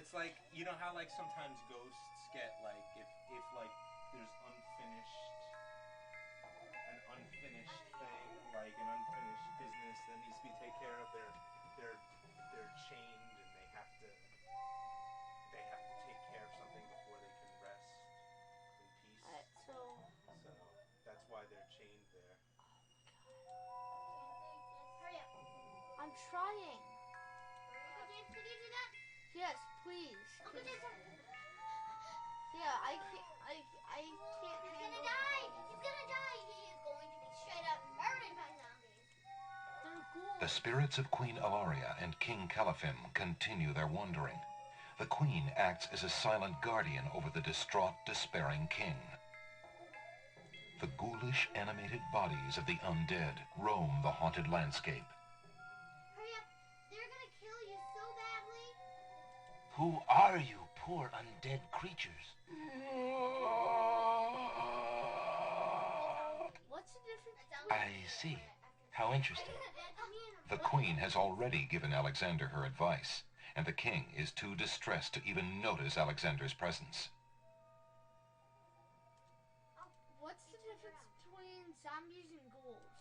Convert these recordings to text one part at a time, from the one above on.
it's like, you know how like sometimes ghosts get like, if like there's unfinished thing, like an unfinished business that needs to be taken care of, they're chained and they have to take care of something before they can rest in peace. So that's why they're chained there. Hurry up. I'm trying. Uncle James, can you do that? Yes, please. Uncle James, Yeah, I can't he's handle gonna die. He's gonna die. He is going to be straight up murdered by zombies. They're ghouls. The spirits of Queen Ilaria and King Caliphim continue their wandering. The queen acts as a silent guardian over the distraught, despairing king. The ghoulish, animated bodies of the undead roam the haunted landscape. Hurry up. They're gonna kill you so badly. Who are you, poor undead creatures? What's the difference? I see. How interesting. The queen has already given Alexander her advice, and the king is too distressed to even notice Alexander's presence. What's the difference between zombies and ghouls?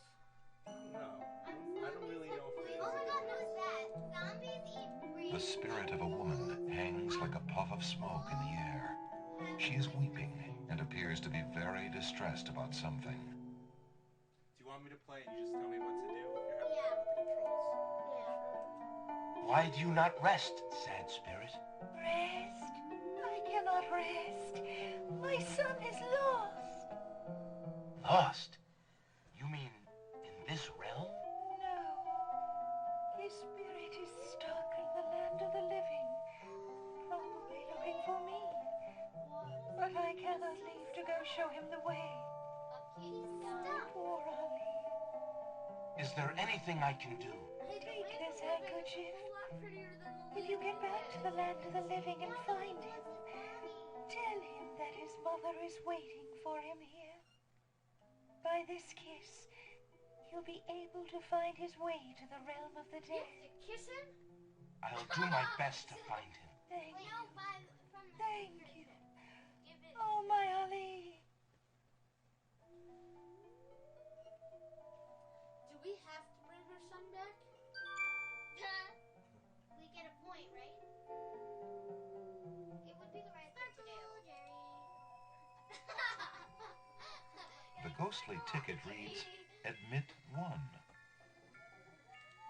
No, I don't really know if Oh my God, no, it's that. Zombies eat brains. The spirit of a woman hangs like a puff of smoke in the air. She is weeping and appears to be very distressed about something. Do you want me to play and you just tell me what to do if you're having fun with the controls? Yeah. Why do you not rest, sad spirit? Rest? I cannot rest. My son is lost. Lost? You mean in this realm? No. His spirit is stuck in the land of the living, probably looking for me. But I cannot leave to go show him the way. Poor Ali. Is there anything I can do? Take this handkerchief. If you get back to the land of the living and find him, tell him that his mother is waiting for him here. By this kiss, he'll be able to find his way to the realm of the dead. Kiss him? I'll do my best to find him. Thank you. No, Thank you. Give it. Oh, my Ali. Do we have to bring her son back? We get a point, right? It would be the right thing to do, Jerry. The ghostly ticket reads, "Admit one."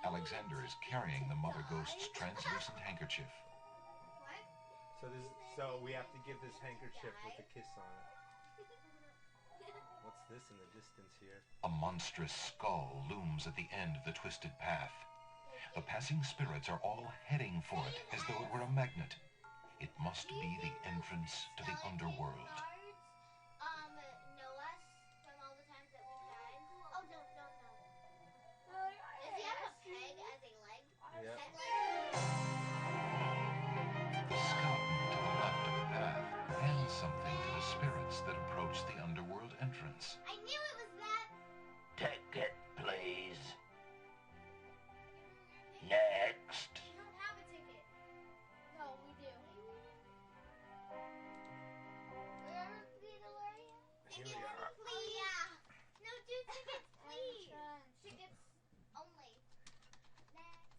Alexander is carrying the mother ghost's translucent handkerchief. What? So we have to give this handkerchief with a kiss on it. What's this in the distance here? A monstrous skull looms at the end of the twisted path. The passing spirits are all heading for it as though it were a magnet. It must be the entrance to the underworld. Know us from all the times that we've died. Oh, no. Does he have a peg as a leg? Yep. Peg leg? The skeleton to the left of the path hands something to the spirits that approach the underworld entrance. I knew it was that. Ticket, please. Next. We don't have a ticket. No, we do. Where are we, Deloria? Here we are. Please. Yeah. No, do tickets, please. Entrance. Tickets only. Next.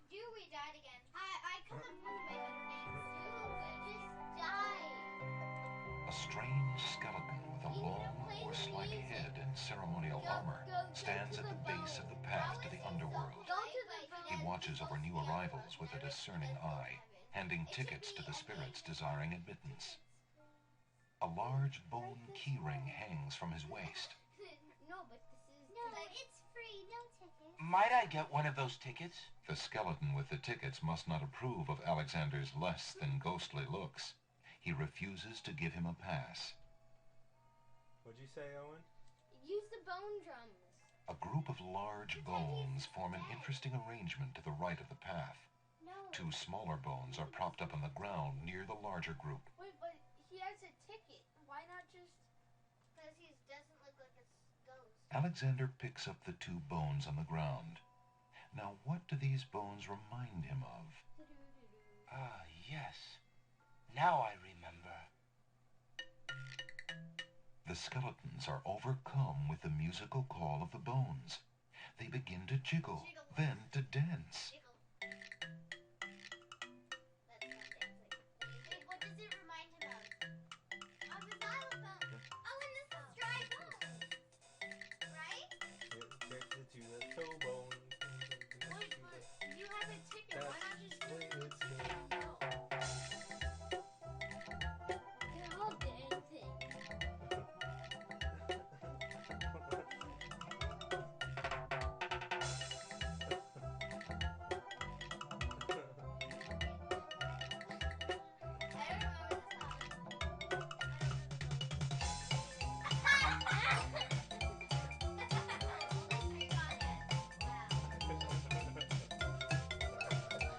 Do we died again? I come up with my own names too. We just died. A strange skeleton with a long horse-like head and ceremonial armor stands at the base of the path to the underworld. He watches over new arrivals with a discerning eye, handing tickets to the spirits desiring admittance. A large bone keyring hangs from his waist. No, but this is... No, but it's free. No tickets. Might I get one of those tickets? The skeleton with the tickets must not approve of Alexander's less than ghostly looks. He refuses to give him a pass. What'd you say, Owen? Use the bone drums. A group of large bones form an interesting arrangement to the right of the path. No. Two smaller bones are propped up on the ground near the larger group. Wait, but he has a ticket. Why not just... Because he doesn't look like a ghost. Alexander picks up the two bones on the ground. Now, what do these bones remind him of? Ah, yes. Now I remember. The skeletons are overcome with the musical call of the bones. They begin to jiggle, then to dance. What does it remind him of? Of his xylophone. Oh, and this is dry bones. Right? To the toe bone. Wait, but you have a ticket. Why not just go to the ticket and go? They're all dancing.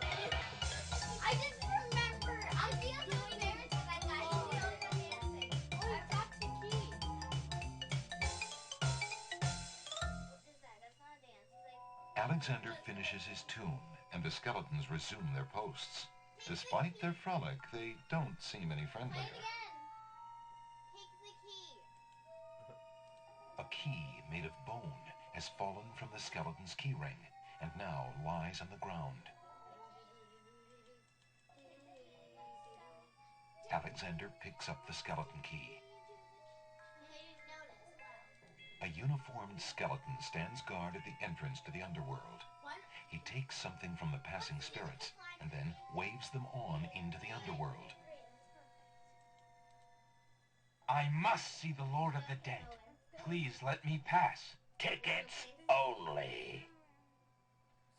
I just remember I'm the only embarrassed that guy. He's the only one dancing. Oh, that's the key. What is that? That's not a dance. It's like Alexander finishes his tune, and the skeletons resume their posts. Despite their frolic, they don't seem any play it friendlier. again. Take the key. A key made of bone has fallen from the skeleton's keyring and now lies on the ground. Alexander picks up the skeleton key. I didn't notice. Wow. A uniformed skeleton stands guard at the entrance to the underworld. One. He takes something from the passing spirits and then waves them on into the underworld. I must see the Lord of the Dead. Please let me pass. Tickets only.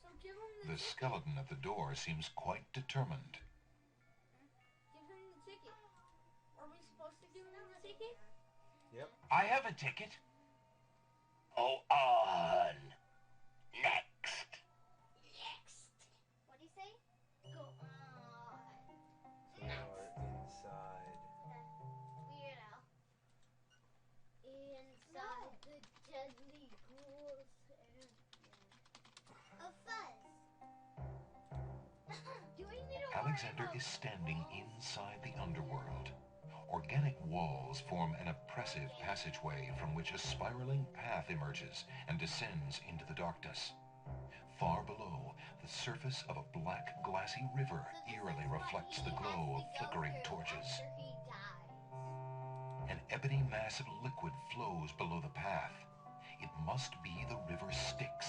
So give him the The ticket. skeleton at the door seems quite determined. Give him the ticket. Are we supposed to give him the ticket? Yep. I have a ticket. Go on. Next. What do you say? Go on. So we are inside. Weirdo. Inside the deadly ghouls and A fuzz. Do we need a Alexander is standing inside the underworld. Organic walls form an oppressive passageway from which a spiraling path emerges and descends into the darkness. Far below, the surface of a black, glassy river eerily reflects the glow of flickering torches. After he dies. An ebony mass of liquid flows below the path. It must be the river Styx.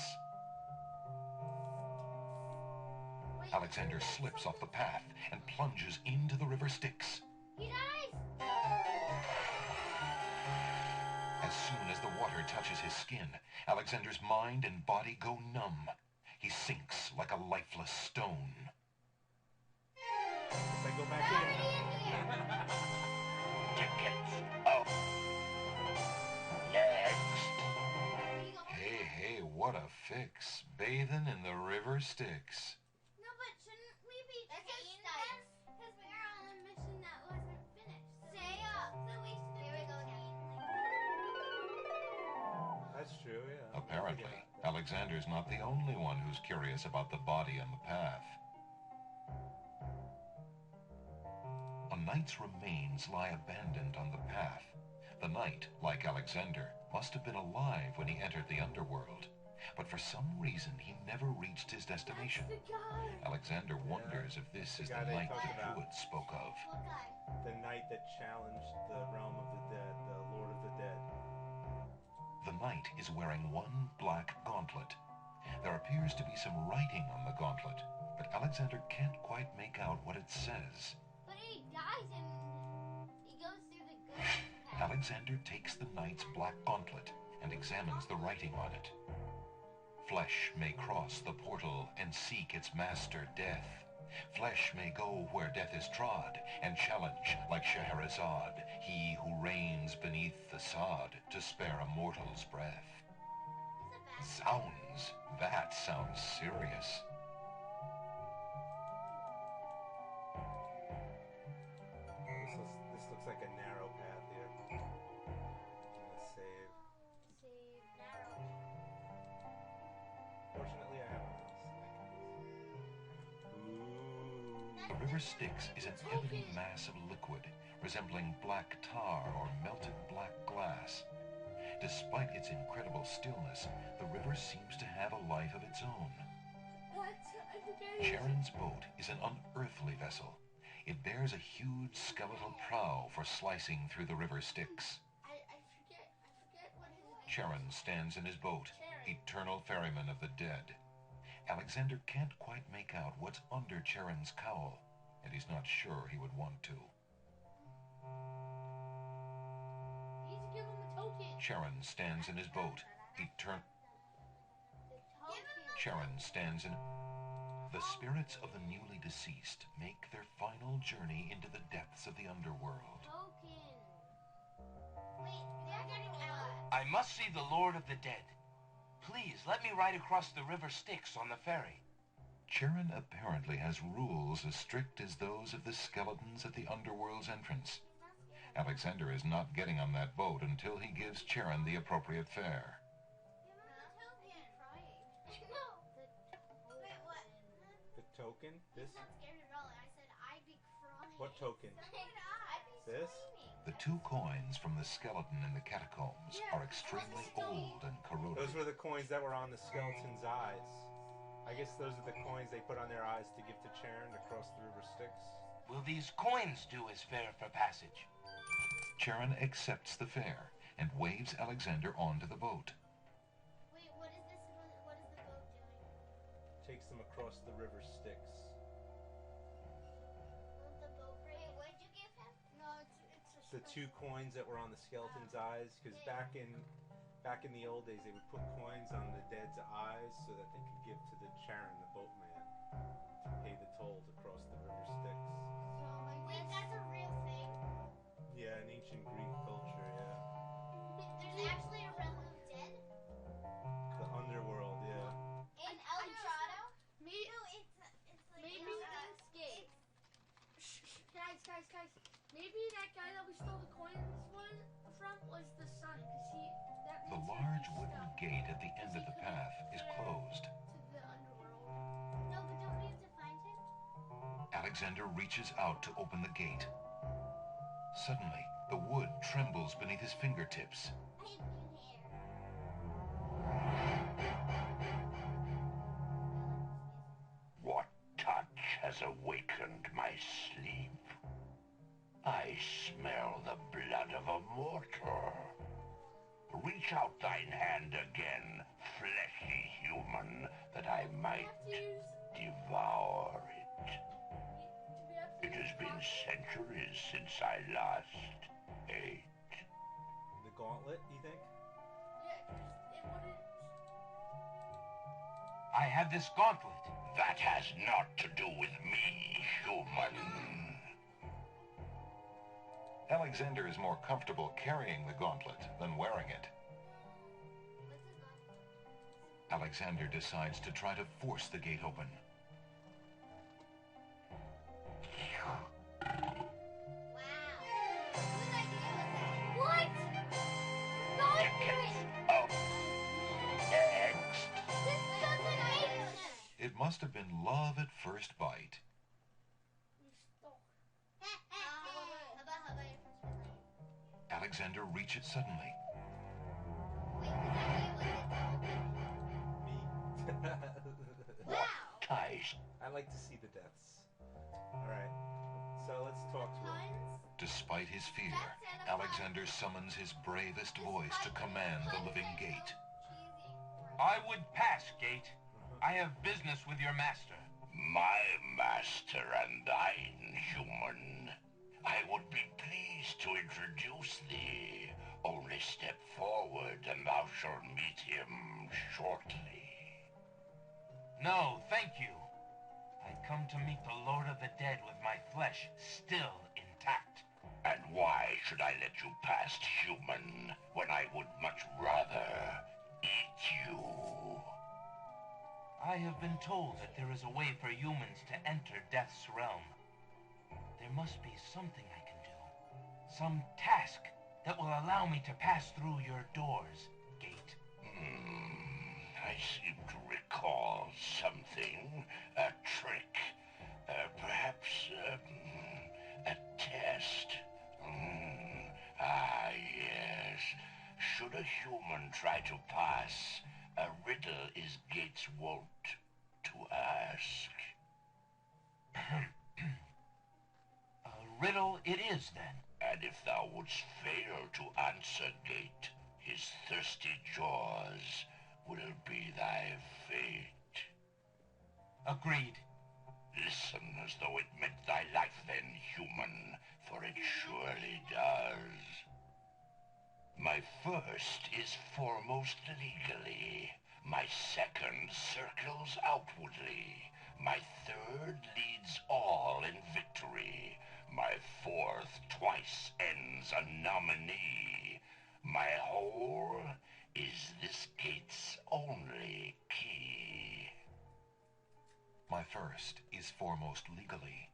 Alexander slips off the path and plunges into the river Styx. He dies. As soon as the water touches his skin, Alexander's mind and body go numb. He sinks like a lifeless stone. If I go back Gravity in. in here. Tickets. Oh. Next. Where you go? Hey, what a fix. Bathing in the river Styx. No, but shouldn't we be changed this? Because we are on a mission that wasn't finished. Stay up. So we should. Here we go again. That's true, yeah. Apparently, Yeah. Alexander's not the only one who's curious about the body on the path. A knight's remains lie abandoned on the path. The knight, like Alexander, must have been alive when he entered the underworld. But for some reason, he never reached his destination. the guy. Alexander wonders if this The is guy the they knight talked the about. druid spoke of. What guy? The knight that challenged the realm of the dead, the Lord of the Dead. The knight is wearing one black gauntlet. There appears to be some writing on the gauntlet, but Alexander can't quite make out what it says. But he dies and he goes through the ghost path. Alexander takes the knight's black gauntlet and examines the writing on it. Flesh may cross the portal and seek its master, death. Flesh may go where death is trod and challenge, like Scheherazade, he who reigns beneath the sod to spare a mortal's breath. That sounds serious. This looks like a narrow path here. I'm gonna save. Save narrow. Fortunately, I have a mouse. Ooh. The river Styx is an ebony mass of liquid, resembling black tar or melted black glass. Despite its incredible stillness, the river seems to have a life of its own. Charon's boat is an unearthly vessel. It bears a huge skeletal prow for slicing through the river Styx. I forget what his name is. Charon stands in his boat, eternal ferryman of the dead. Alexander can't quite make out what's under Charon's cowl, and he's not sure he would want to. You need to give him a token. Charon stands in his boat, Charon stands in... The spirits of the newly deceased make their final journey into the depths of the underworld. Token. Wait, they're getting out. I must see the Lord of the Dead. Please, let me ride across the river Styx on the ferry. Charon apparently has rules as strict as those of the skeletons at the underworld's entrance. Alexander is not getting on that boat until he gives Charon the appropriate fare. The token? This? Not scared at all. I said I'd be crying. What token? I'd be This? screaming. The 2 coins from the skeleton in the catacombs are extremely old and corroded. Those were the coins that were on the skeleton's eyes. I guess those are the coins they put on their eyes to give to Charon to cross the river Styx. Will these coins do as fare for passage? Charon accepts the fare and waves Alexander onto the boat. Wait, what is this? What is the boat doing? Takes them across the river Styx. Won't the boat break? Wait, what'd you give him? No, it's a The 2 coins that were on the skeleton's eyes, because back in the old days, they would put coins on the dead's eyes so that they could give to the Charon, the boatman, to pay the toll to cross the river Styx. So I Wait, guess that's a real thing? Yeah, in ancient Greek culture, yeah. There's actually a realm of dead? The underworld, yeah. In El Dorado? maybe No, it's like... maybe guys. Maybe that guy that we stole the coins from was the sun, because that The means he large reached wooden out gate at the end of the path is closed. to the underworld. No, but don't we have to find him? Alexander reaches out to open the gate. Suddenly, the wood trembles beneath his fingertips. I've been here. What touch has awakened my sleep? I smell the blood of a mortal. Reach out thine hand again, fleshy human, that I might devour it. It has been centuries since I last ate. The gauntlet, you think? I have this gauntlet. That has naught to do with me, human. Alexander is more comfortable carrying the gauntlet than wearing it. Alexander decides to try to force the gate open. Wow. Whose idea was that? What? Go for it! Oh, next. This doesn't make sense. It must have been love at first bite. How about your first one? Alexander reaches suddenly. Wait, whose idea was it though? Me. Wow. Ties. I like to see the deaths. Alright, so let's talk to him. Despite his fear, Alexander summons his bravest voice to command the living gate. I would pass, Gate. I have business with your master. My master and thine, human. I would be pleased to introduce thee. Only step forward and thou shalt meet him shortly. No, thank you. I come to meet the Lord of the Dead with my flesh still intact. And why should I let you pass, human, when I would much rather eat you? I have been told that there is a way for humans to enter Death's realm. There must be something I can do. Some task that will allow me to pass through your doors, Gate. I seem to recall something. A trick. Perhaps human try to pass, a riddle is Gates wont to ask. A riddle it is, then. And if thou wouldst fail to answer Gate, his thirsty jaws will be thy fate. Agreed. Listen as though it meant thy life then, human, for it surely does. My first is foremost legally. My second circles outwardly. My third leads all in victory. My fourth twice ends a nominee. My whole is this gate's only key. My first is foremost legally.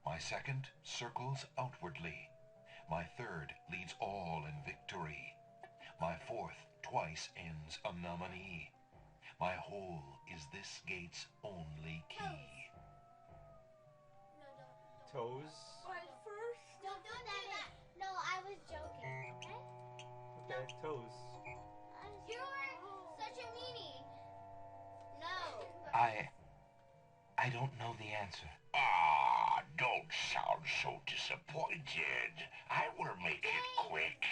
My second circles outwardly. My third leads all in victory. My fourth twice ends a nominee. My whole is this gate's only key. Toes. My first. Don't do that. No, I was joking. Okay? Okay, toes. You are such a meanie. No. I don't know the answer. Ah, don't sound so disappointed. I will make it quick.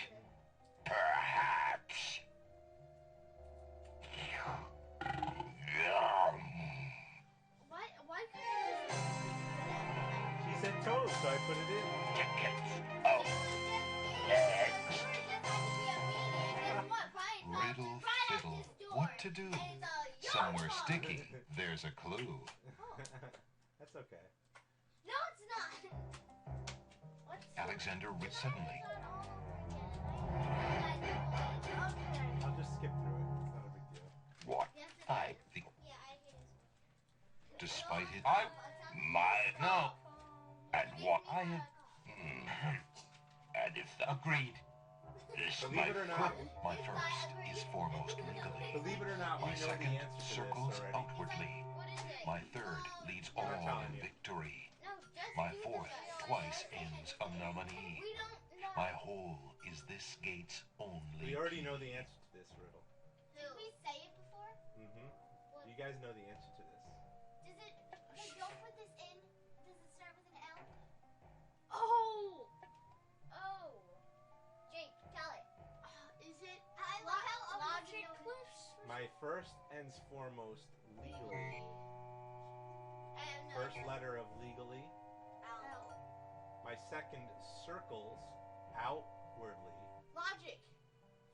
Perhaps. Yum. Why couldn't you just... She said toes, so I put it in. Tickets. Oh, next. Riddle fiddle, what to do? Somewhere sticky, there's a clue. That's okay. No, it's not. What's Alexander suddenly. I'll just skip through it. It's not a big deal. What? Despite it, No. And what? I have And if the... agreed. This Believe it or not, my first is foremost legally. believe it or not, we My know the second answer to circles this already. outwardly. My third leads all telling in you. victory. My fourth twice ends a nominee. My whole is this gate's only We already key. know the answer to this riddle. Did we say it before? Mm-hmm. You guys know the answer to this. Does it... Hey, don't put this in. Does it start with an L? Oh. Oh. Jake, tell it. Is it I love how logic knows. cliffs? My first ends foremost legally. And First letter of legally. L. My second circles outwardly. Logic.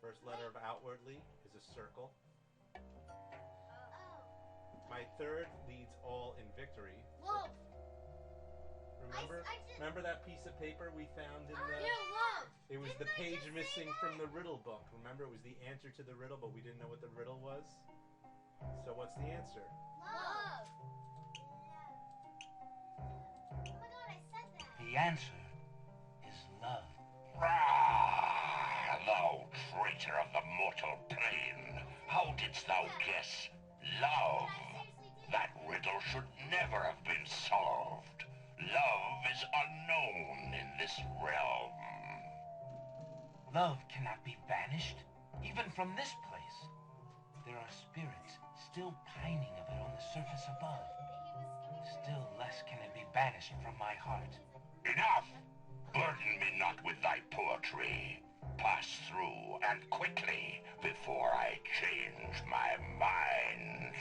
First letter of outwardly is a circle. Oh. My third leads all in victory. Love. Remember? I just... Remember that piece of paper we found in the... Yeah, love. It was the Didn't I page just say missing that? from the riddle book. Remember, it was the answer to the riddle, but we didn't know what the riddle was? So what's the answer? Love. Oh my god, I said that. The answer is love. Ah, thou traitor of the mortal plane. How didst thou guess love? That riddle should never have been solved. Love is unknown in this realm. Love cannot be banished, even from this place. There are spirits still pining of it on the surface above. Still less can it be banished from my heart. Enough! Burden me not with thy poetry. Pass through, and quickly, before I change my mind.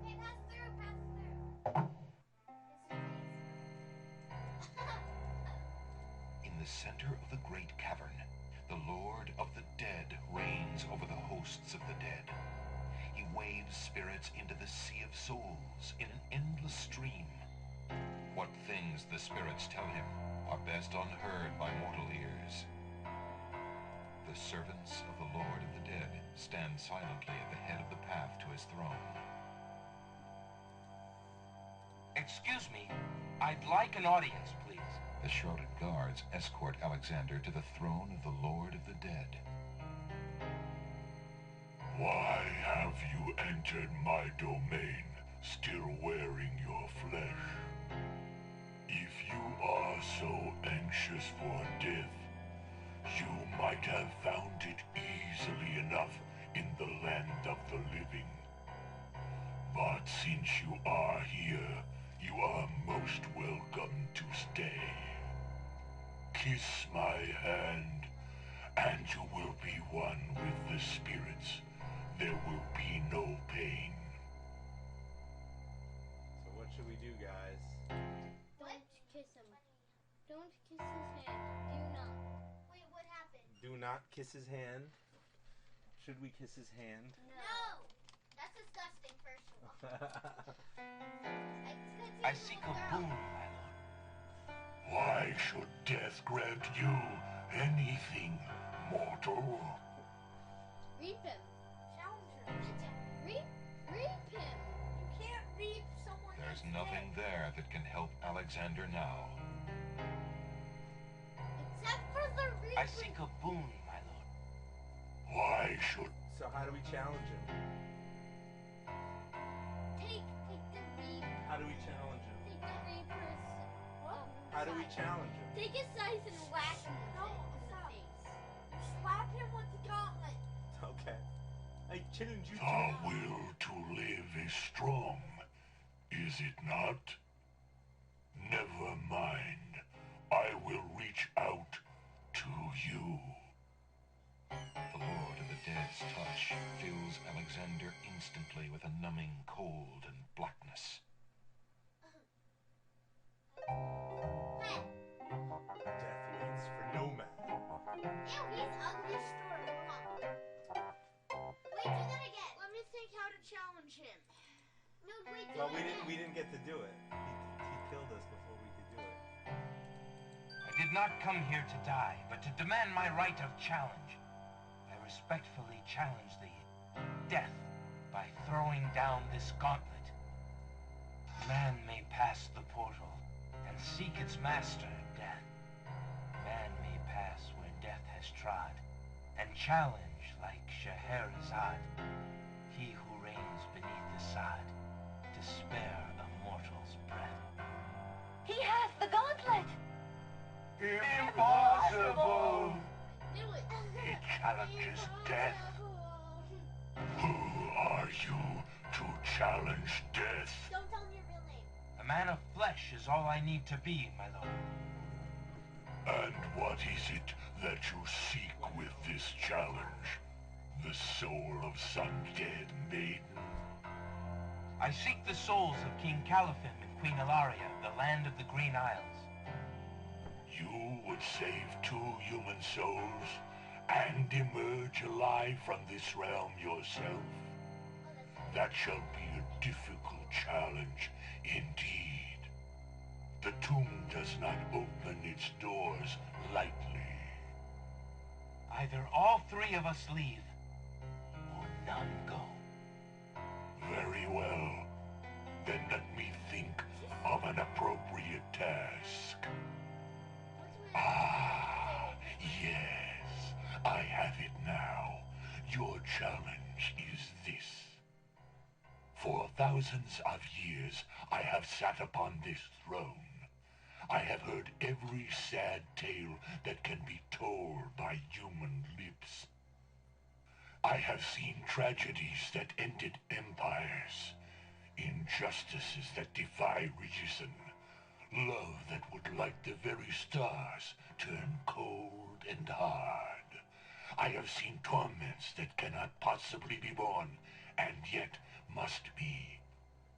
Okay, pass through. In the center of the great cavern, the Lord of the Dead reigns over the hosts of the dead. He waves spirits into the sea of souls in an endless stream. What things the spirits tell him are best unheard by mortal ears. The servants of the Lord of the Dead stand silently at the head of the path to his throne. Excuse me, I'd like an audience, please. The shrouded guards escort Alexander to the throne of the Lord of the Dead. Why have you entered my domain, still wearing your flesh? If you are so anxious for death, You might have found it easily enough in the land of the living. But since you are here, you are most welcome to stay. Kiss my hand, and you will be one with the spirits. There will be no pain. So what should we do, guys? Don't kiss him. Don't kiss his hand. Do not. Wait, what happened? Do not kiss his hand. Should we kiss his hand? No! That's disgusting, first of all. I seek a boon, my lord. Why should death grant you anything, mortal? Reap him. Challenge him. Reap him. You can't reap someone. There's nothing there that can help Alexander now. Except for the reap. I seek a boon, my lord. Why should... So how do we challenge him? Take the reap. How do we challenge him? Take the reaper's. How do we challenge him? Take his size and whack him in the face. You slap him with the gauntlet. Okay. I challenge you. The will to live is strong, is it not? Never mind. I will reach out to you. The Lord of the Dead's touch fills Alexander instantly with a numbing cold and blackness. Death waits for no man. Ew, he's ugly story. Wait, do that again. Let me think how to challenge him. No, wait, do Well, it again. we didn't get to do it. He killed us before we could do it. I did not come here to die, but to demand my right of challenge. I respectfully challenge thee, death, by throwing down this gauntlet. Man may pass the portal and seek its master, death. Man may pass where death has trod, and challenge like Scheherazade, he who reigns beneath the sod, to spare a mortal's breath. He hath the gauntlet! Impossible! Knew it. It challenges death. Who are you to challenge death? Don't tell me your real name. A man of flesh is all I need to be, my lord. And what is it that you seek with this challenge? The soul of some dead maiden? I seek the souls of King Caliphim and Queen Ilaria, the land of the Green Isles. You would save 2 human souls and emerge alive from this realm yourself? That shall be a difficult challenge indeed. The tomb does not open its doors lightly. Either all 3 of us leave, or none go. Very well. Then let me think of an appropriate task. Ah, yes. I have it now. Your challenge is this. For thousands of years, I have sat upon this throne. I have heard every sad tale that can be told by human lips. I have seen tragedies that ended empires, injustices that defy reason, love that would light the very stars turn cold and hard. I have seen torments that cannot possibly be borne, and yet must be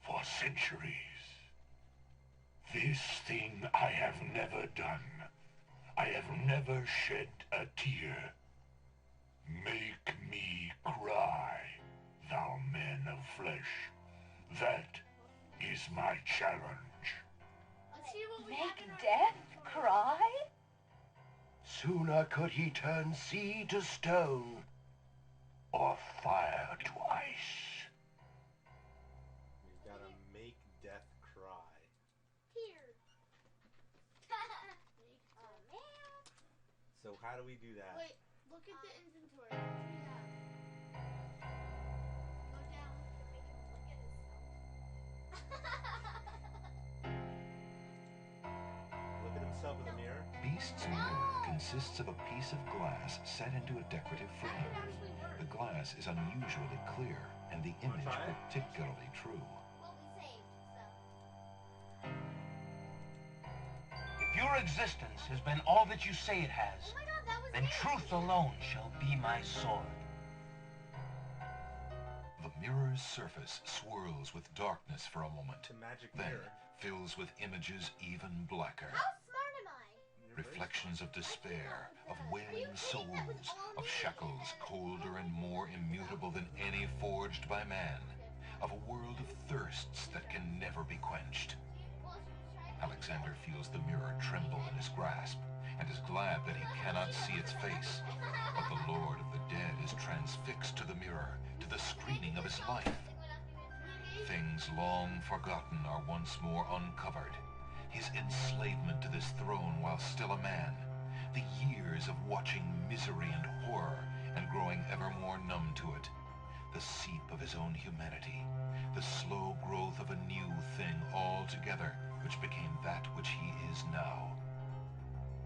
for centuries. This thing I have never done. I have never shed a tear. Make me cry, thou man of flesh. That is my challenge. Let's see what we Make have in our death cry? Sooner could he turn sea to stone, or fire to ice. We've got to make death cry. Here. Oh, man. So how do we do that? Wait, look at the inventory. What do we have? Go down. Make him look at himself. Look at himself in the mirror. beast's mirror consists of a piece of glass set into a decorative frame. The glass is unusually clear, and the image particularly true. Well, we saved, so. If your existence has been all that you say it has, Oh my god, that was then it. truth alone shall be my sword. The mirror's surface swirls with darkness for a moment, It's a magic then mirror. fills with images even blacker. How smart am I? Reflections of despair, of wailing souls, of shackles colder and more immutable than any forged by man, of a world of thirsts that can never be quenched. Alexander feels the mirror tremble in his grasp, and is glad that he cannot see its face. But the Lord of the Dead is transfixed to the mirror, to the screening of his life. Things long forgotten are once more uncovered. His enslavement to this throne while still a man. The years of watching misery and horror and growing ever more numb to it. The seep of his own humanity. The slow growth of a new thing altogether, which became that which he is now.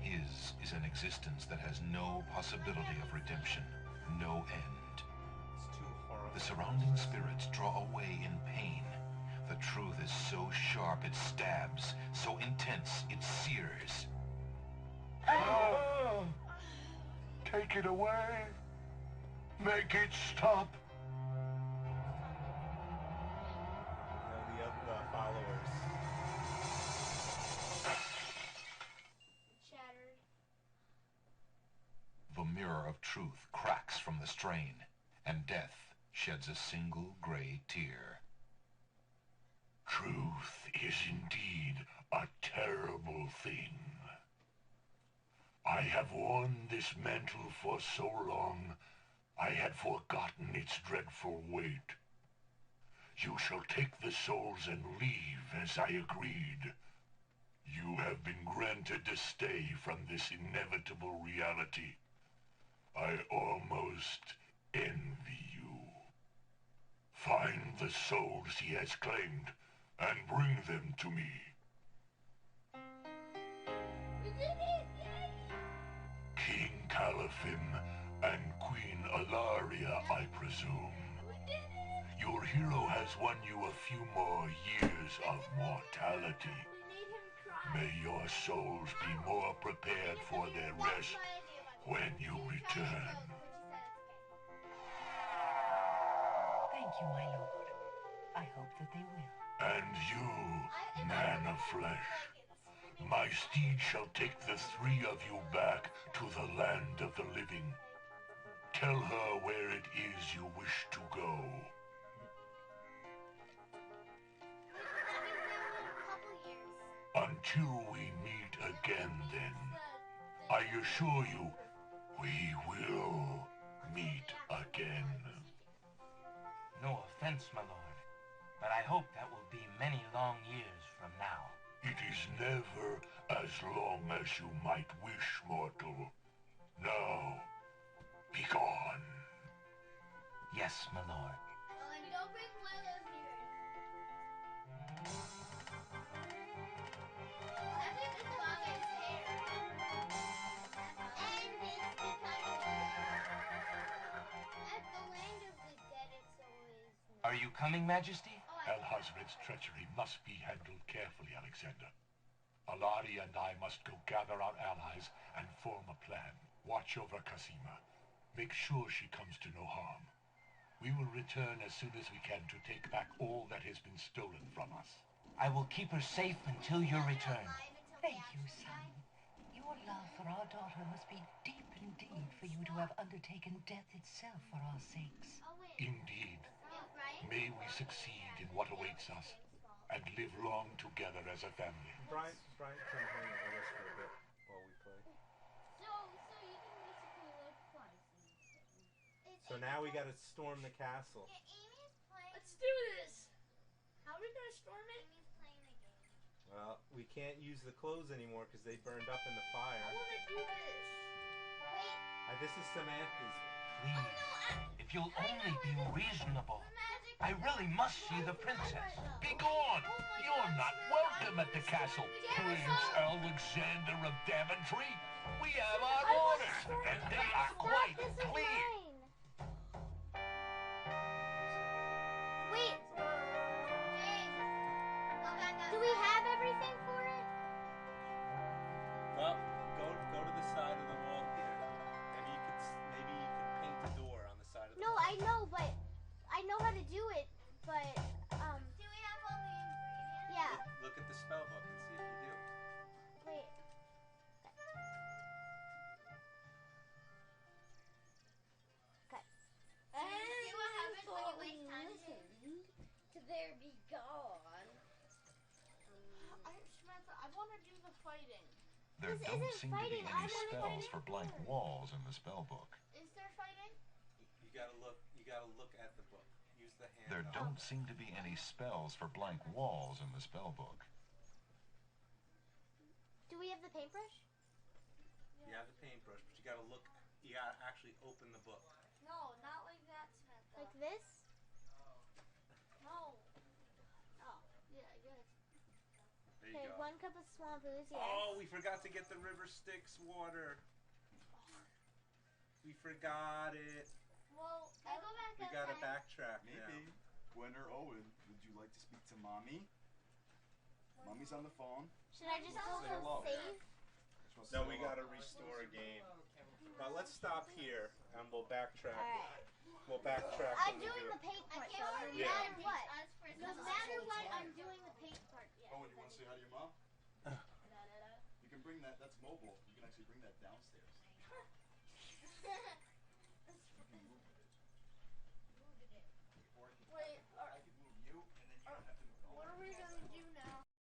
His is an existence that has no possibility of redemption, no end. It's too horrible. The surrounding spirits draw away in pain. The truth is so sharp it stabs, so intense it sears. Take it away. Make it stop. The followers. Shattered. The mirror of truth cracks from the strain, and death sheds a single gray tear. Truth is indeed a terrible thing. I have worn this mantle for so long, I had forgotten its dreadful weight. You shall take the souls and leave as I agreed. You have been granted a stay from this inevitable reality. I almost envy you. Find the souls he has claimed and bring them to me. We did it! Yay! King Caliphim and Queen Alaria, I presume. We did it! Your hero has won you a few more years of mortality. We made him cry. May your souls be more prepared for their rest when you return. Thank you, my lord. I hope that they will. And you, man of flesh, my steed shall take the three of you back to the land of the living. Tell her where it is you wish to go. Until we meet again, then, I assure you, we will meet again. No offense, my lord, but I hope that will be many long years from now. It is never as long as you might wish, mortal. Now, be gone. Yes, my lord. Oh, and don't bring Willow here. I think it's Bobby's hair. And it's because at the land of the dead, it's always... Are you coming, Majesty? Alhazred's treachery must be handled carefully, Alexander. Alari and I must go gather our allies and form a plan. Watch over Cassima. Make sure she comes to no harm. We will return as soon as we can to take back all that has been stolen from us. I will keep her safe until your return. Thank you, son. Your love for our daughter must be deep indeed for you to have undertaken death itself for our sakes. Indeed. May we succeed in what awaits us and live long together as a family. Brian can hang out with us for a bit while we play. So you can basically live twice. So now we gotta storm the castle. Amy's playing. Let's do this. How are we gonna storm it? Amy's playing a game. Well, we can't use the clothes anymore because they burned up in the fire. I wanna do this. Wait. This is Samantha's. Please, if you'll only be reasonable. I really must see the princess. Be gone! You're not welcome! Welcome at the castle, Prince Alexander of Daventry. We have our orders, and they are quite clear. Wait. James, go back outside. Do we have everything for it? Well, go to the side of the wall here. Maybe you could paint a door on the side of the No, wall. I know, but I know how to do it. But do we have all the ingredients? Yeah. Look at the spell book and see if you do. Wait. Okay. See what happens when you waste time? To there be gone. I want to do the fighting. There This don't isn't seem to be fighting, I any wanna spells fight for blank first. walls in the spell book. Is there fighting? You gotta look at the book. Use the hand. There don't seem to be any spells for blank walls in the spell book. Do we have the paintbrush? You have the paintbrush, but you gotta look. You gotta actually open the book. No, not like that, Samantha. Like this? No. Oh, yeah, I guess. There you Okay, go. 1 cup of small booze, yes. Oh, we forgot to get the river Styx water. We forgot it. Well, I go back We gotta backtrack now. Maybe. Gwen or Owen, would you like to speak to Mommy? Mommy's on the phone. Should I just go Say hello. save? No, we gotta restore a game. Now let's stop here and we'll backtrack. Alright. We'll backtrack. I'm when we doing do the paint part. can't No believe Yeah. matter what. us No matter what, I'm doing the paint part. Yeah. Owen, you want to say hi to your mom? You can bring that. That's mobile. You can actually bring that downstairs.